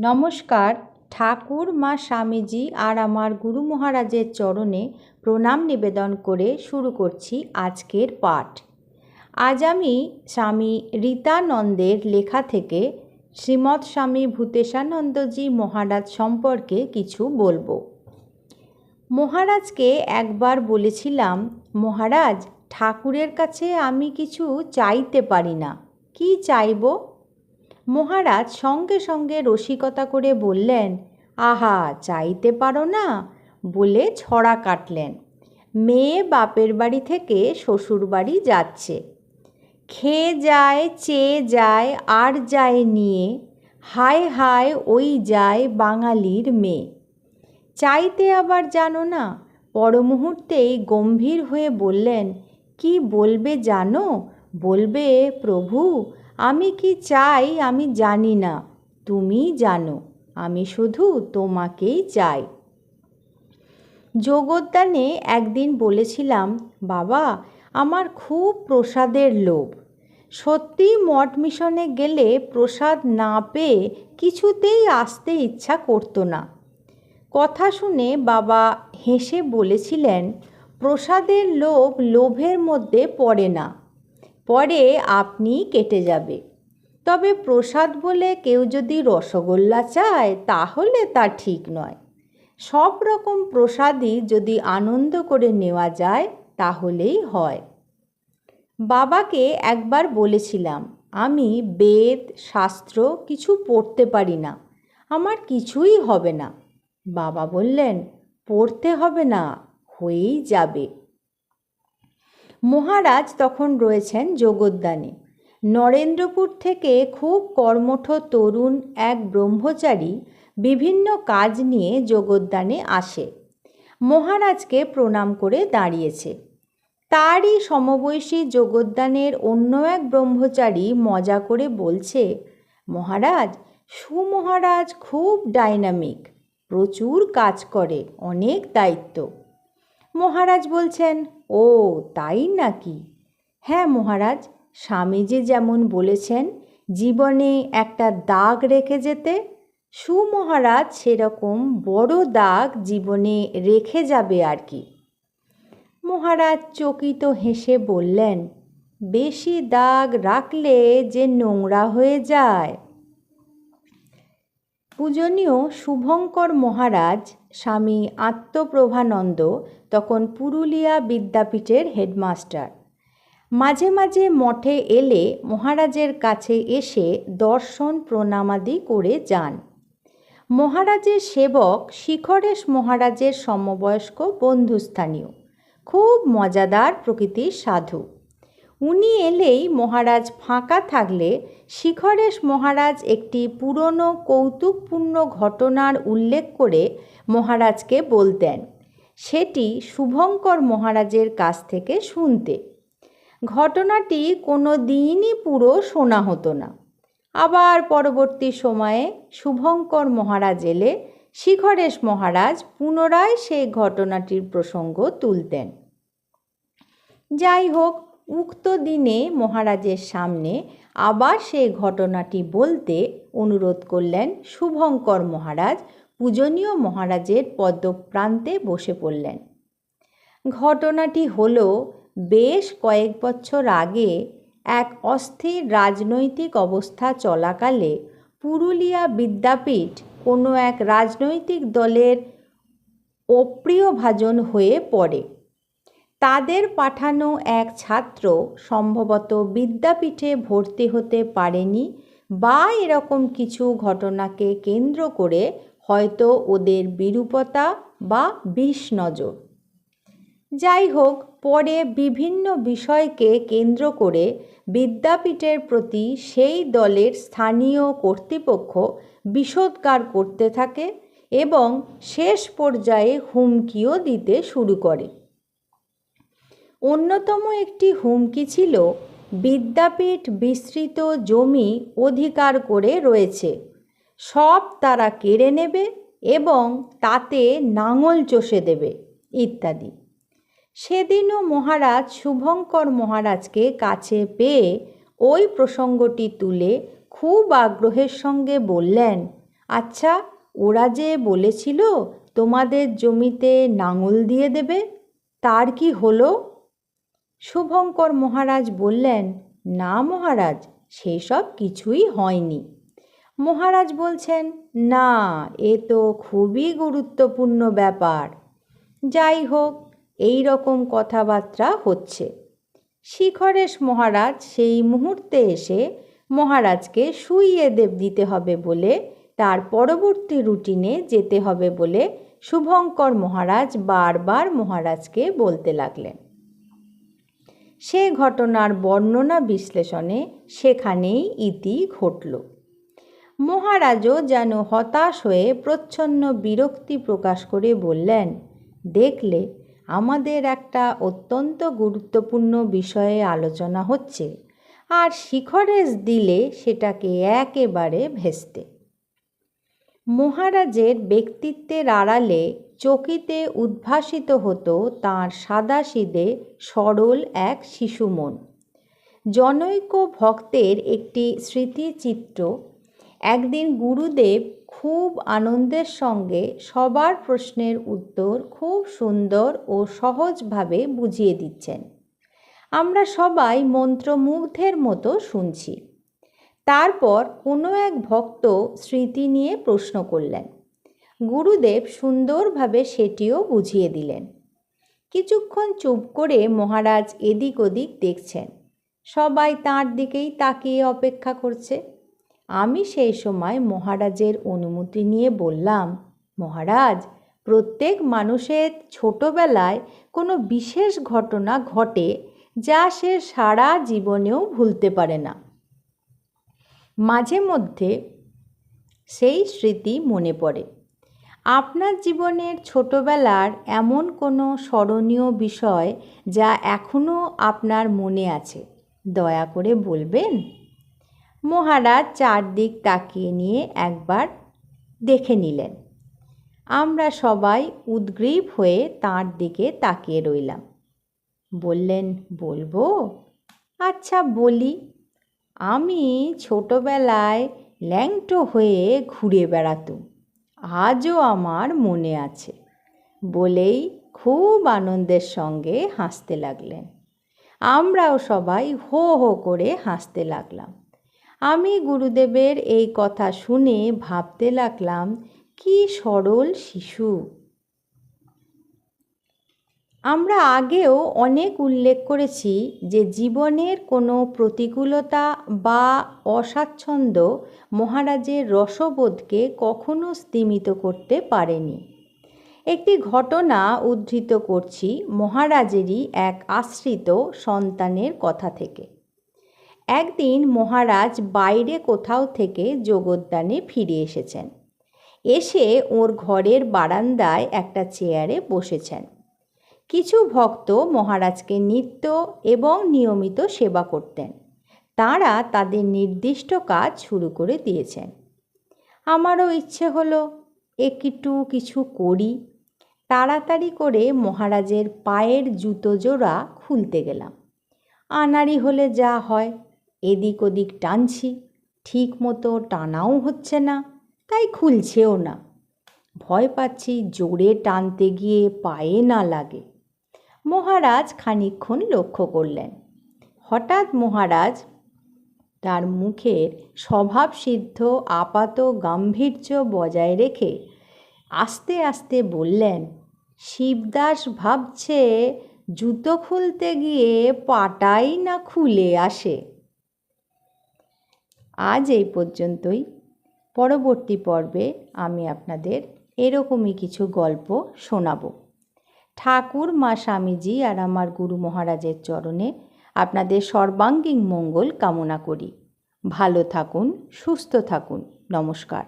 নমস্কার। ঠাকুর মা স্বামীজি আর আমার গুরু মহারাজের চরণে প্রণাম নিবেদন করে শুরু করছি আজকের পাঠ। আজ আমি স্বামী রীতানন্দের লেখা থেকে শ্রীমৎ স্বামী ভূতেশানন্দজি মহারাজ সম্পর্কে কিছু বলবো। মহারাজকে একবার বলেছিলাম, মহারাজ, ঠাকুরের কাছে আমি কিছু চাইতে পারি না, কি চাইব? মহারাজ সঙ্গে সঙ্গে রসিকতা করে বললেন, আহা, চাইতে পারো না বলে ছড়া কাটলেন। মেয়ে বাপের বাড়ি থেকে শ্বশুর বাড়ি যাচ্ছে, খেয়ে যায়, চেয়ে যায়, আর যায় নিয়ে, হায় হায় ওই যায় বাঙালির মেয়ে। চাইতে আবার জানো না? পর মুহূর্তেই গম্ভীর হয়ে বললেন, কি বলবে জানো? বলবে, প্রভু, আমি কি চাই আমি জানি না, তুমি জানো, আমি শুধু তোমাকেই চাই। যোগদানে একদিন বলেছিলাম, বাবা, আমার খুব প্রসাদের লোভ। সত্যি মঠ মিশনে গেলে প্রসাদ না পেয়ে কিছুতেই আসতে ইচ্ছা করতো না। কথা শুনে বাবা হেসে বলেছিলেন, প্রসাদের লোভ লোভের মধ্যে পড়ে না, পরে আপনি কেটে যাবে। তবে প্রসাদ বলে কেউ যদি রসগোল্লা চায় তাহলে তা ঠিক নয়। সব রকম প্রসাদই যদি আনন্দ করে নেওয়া যায় তাহলেই হয়। বাবাকে একবার বলেছিলাম, আমি বেদ শাস্ত্র কিছু পড়তে পারি না, আমার কিছুই হবে না। বাবা বললেন, পড়তে হবে না, হয়েই যাবে। মহারাজ তখন রয়েছেন যোগদানে। নরেন্দ্রপুর থেকে খুব কর্মঠ তরুণ এক ব্রহ্মচারী বিভিন্ন কাজ নিয়ে যোগদানে আসে। মহারাজকে প্রণাম করে দাঁড়িয়েছে। তারই সমবয়সী যোগদানের অন্য এক ব্রহ্মচারী মজা করে বলছে, মহারাজ, সুমহারাজ খুব ডাইনামিক, প্রচুর কাজ করে, অনেক দায়িত্ব। মহারাজ বলছেন, ও তাই নাকি? হ্যাঁ মহারাজ, স্বামীজি যেমন বলেছেন জীবনে একটা দাগ রেখে যেতে, সুমহারাজ সেরকম বড় দাগ জীবনে রেখে যাবে আর কি। মহারাজ চকিত হেসে বললেন, বেশি দাগ রাখলে যে নোংরা হয়ে যায়। পূজনীয় শুভঙ্কর মহারাজ স্বামী আত্মপ্রভানন্দ তখন পুরুলিয়া বিদ্যাপীঠের হেডমাস্টার। মাঝে মাঝে মঠে এলে মহারাজের কাছে এসে দর্শন প্রণামাদি করে যান। মহারাজের সেবক শিখরেশ মহারাজের সমবয়স্ক বন্ধুস্থানীয়, খুব মজাদার প্রকৃতির সাধু। উনি এলেই মহারাজ ফাঁকা থাকলে শিখরেশ মহারাজ একটি পুরনো কৌতুকপূর্ণ ঘটনার উল্লেখ করে মহারাজকে বলতেন, সেটি শুভঙ্কর মহারাজের কাছ থেকে শুনতে। ঘটনাটি কোনো দিনই পুরো শোনা হতো না। আবার পরবর্তী সময়ে শুভঙ্কর মহারাজ এলে শিখরেশ মহারাজ পুনরায় সেই ঘটনাটির প্রসঙ্গ তুলতেন। যাই হোক, উক্ত দিনে মহারাজের সামনে আবার সেই ঘটনাটি বলতে অনুরোধ করলেন শুভঙ্কর মহারাজ। পূজনীয় মহারাজের পদ্মপ্রান্তে বসে পড়লেন। ঘটনাটি হলো, বেশ কয়েক বছর আগে এক অস্থির রাজনৈতিক অবস্থা চলাকালে পুরুলিয়া বিদ্যাপীঠ কোনো এক রাজনৈতিক দলের অপ্রিয়ভাজন হয়ে পড়ে। তাদের পাঠানো এক ছাত্র সম্ভবত বিদ্যাপীঠে ভর্তি হতে পারেনি, বা এরকম কিছু ঘটনাকে কেন্দ্র করে হয়তো ওদের বিরূপতা বা বিষ নজর। যাই হোক, পরে বিভিন্ন বিষয়কে কেন্দ্র করে বিদ্যাপীঠের প্রতি সেই দলের স্থানীয় কর্তৃপক্ষ বিষোদ্গার করতে থাকে এবং শেষ পর্যায়ে হুমকিও দিতে শুরু করে। অন্যতম একটি হুমকি ছিল, বিদ্যাপীঠ বিস্তৃত জমি অধিকার করে রয়েছে, সব তারা কেড়ে নেবে এবং তাতে নাঙল চষে দেবে ইত্যাদি। সেদিনও মহারাজ শুভঙ্কর মহারাজকে কাছে পেয়ে ওই প্রসঙ্গটি তুলে খুব আগ্রহের সঙ্গে বললেন, আচ্ছা, ওরা যে বলেছিল তোমাদের জমিতে লাঙল দিয়ে দেবে, তার কি হলো? শুভঙ্কর মহারাজ বললেন, না মহারাজ, সেসব কিছুই হয়নি। মহারাজ বলছেন, না, এ তো খুবই গুরুত্বপূর্ণ ব্যাপার। যাই হোক, এই রকম কথাবার্তা হচ্ছে। শিখরেশ মহারাজ সেই মুহূর্তে এসে মহারাজকে শুইয়ে দিতে হবে বলে, তার পরবর্তী রুটিনে যেতে হবে বলে শুভঙ্কর মহারাজ বারবার মহারাজকে বলতে লাগলেন। সে ঘটনার বর্ণনা বিশ্লেষণে সেখানেই ইতি ঘটল। মহারাজও যেন হতাশ হয়ে প্রচ্ছন্ন বিরক্তি প্রকাশ করে বললেন, দেখলে, আমাদের একটা অত্যন্ত গুরুত্বপূর্ণ বিষয়ে আলোচনা হচ্ছে, আর শিখরেশ দিলে সেটাকে একেবারে ভেস্তে। মহারাজের ব্যক্তিত্বের আড়ালে চকিতে উদ্ভাসিত হতো তাঁর সাদাসিধে সরল এক শিশু মন। জনৈক ভক্তের একটি স্মৃতিচিত্র একদিন গুরুদেব খুব আনন্দের সঙ্গে সবার প্রশ্নের উত্তর খুব সুন্দর ও সহজভাবে বুঝিয়ে দিচ্ছেন। আমরা সবাই মন্ত্রমুগ্ধের মতো শুনছি। তারপর কোনো এক ভক্ত স্মৃতি নিয়ে প্রশ্ন করলেন। গুরুদেব সুন্দরভাবে সেটিও বুঝিয়ে দিলেন। কিছুক্ষণ চুপ করে মহারাজ এদিক ওদিক দেখছেন। সবাই তাঁর দিকেই তাকিয়ে অপেক্ষা করছে। আমি সেই সময় মহারাজের অনুমতি নিয়ে বললাম, মহারাজ, প্রত্যেক মানুষের ছোটবেলায় কোনো বিশেষ ঘটনা ঘটে যা সে সারা জীবনেও ভুলতে পারে না। মাঝে মধ্যে সেই স্মৃতি মনে পড়ে। আপনার জীবনের ছোটবেলার এমন কোনো স্মরণীয় বিষয় যা এখনও আপনার মনে আছে, দয়া করে বলবেন? মহারাজ চারদিক তাকিয়ে নিয়ে একবার দেখে নিলেন। আমরা সবাই উদ্গ্রীব হয়ে তাঁর দিকে তাকিয়ে রইলাম। বললেন, বলবো? আচ্ছা বলি। আমি ছোটবেলায় ল্যাংটো হয়ে ঘুরে বেড়াতুম, আজও আমার মনে আছে, বলেই খুব আনন্দের সঙ্গে হাসতে লাগলেন। আমরাও সবাই হো হো করে হাসতে লাগলাম। আমি গুরুদেবের এই কথা শুনে ভাবতে লাগলাম, কি সরল শিশু। আমরা আগেও অনেক উল্লেখ করেছি যে জীবনের কোনো প্রতিকূলতা বা অস্বাচ্ছন্দ্য মহারাজের রসবোধকে কখনো স্তিমিত করতে পারেনি। একটি ঘটনা উদ্ধৃত করছি মহারাজেরই এক আশ্রিত সন্তানের কথা থেকে। একদিন মহারাজ বাইরে কোথাও থেকে যোগদানে ফিরে এসেছেন। এসে ওর ঘরের বারান্দায় একটা চেয়ারে বসেছেন। কিছু ভক্ত মহারাজকে নিত্য এবং নিয়মিত সেবা করতেন। তাঁরা তাদের নির্দিষ্ট কাজ শুরু করে দিয়েছেন। আমারও ইচ্ছে হলো একটু কিছু করি। তাড়াতাড়ি করে মহারাজের পায়ের জুতো জোড়া খুলতে গেলাম। আনাড়ি হলে যা হয়, এদিক ওদিক টানছি, ঠিক মতো টানাও হচ্ছে না, তাই খুলছেও না। ভয় পাচ্ছি জোরে টানতে গিয়ে পায়ে না লাগে। মহারাজ খানিকক্ষণ লক্ষ্য করলেন। হঠাৎ মহারাজ তার মুখের স্বভাবসিদ্ধ আপাত গাম্ভীর্য বজায় রেখে আস্তে আস্তে বললেন, শিবদাস ভাবছে জুতো খুলতে গিয়ে পাটাই না খুলে আসে। আজ এই পর্যন্তই। পরবর্তী পর্বে আমি আপনাদের এরকমই কিছু গল্প শোনাব। ঠাকুর, মা স্বামীজি আর আমার গুরু মহারাজের চরণে আপনাদের সর্বাঙ্গীন মঙ্গল কামনা করি। ভালো থাকুন, সুস্থ থাকুন। নমস্কার।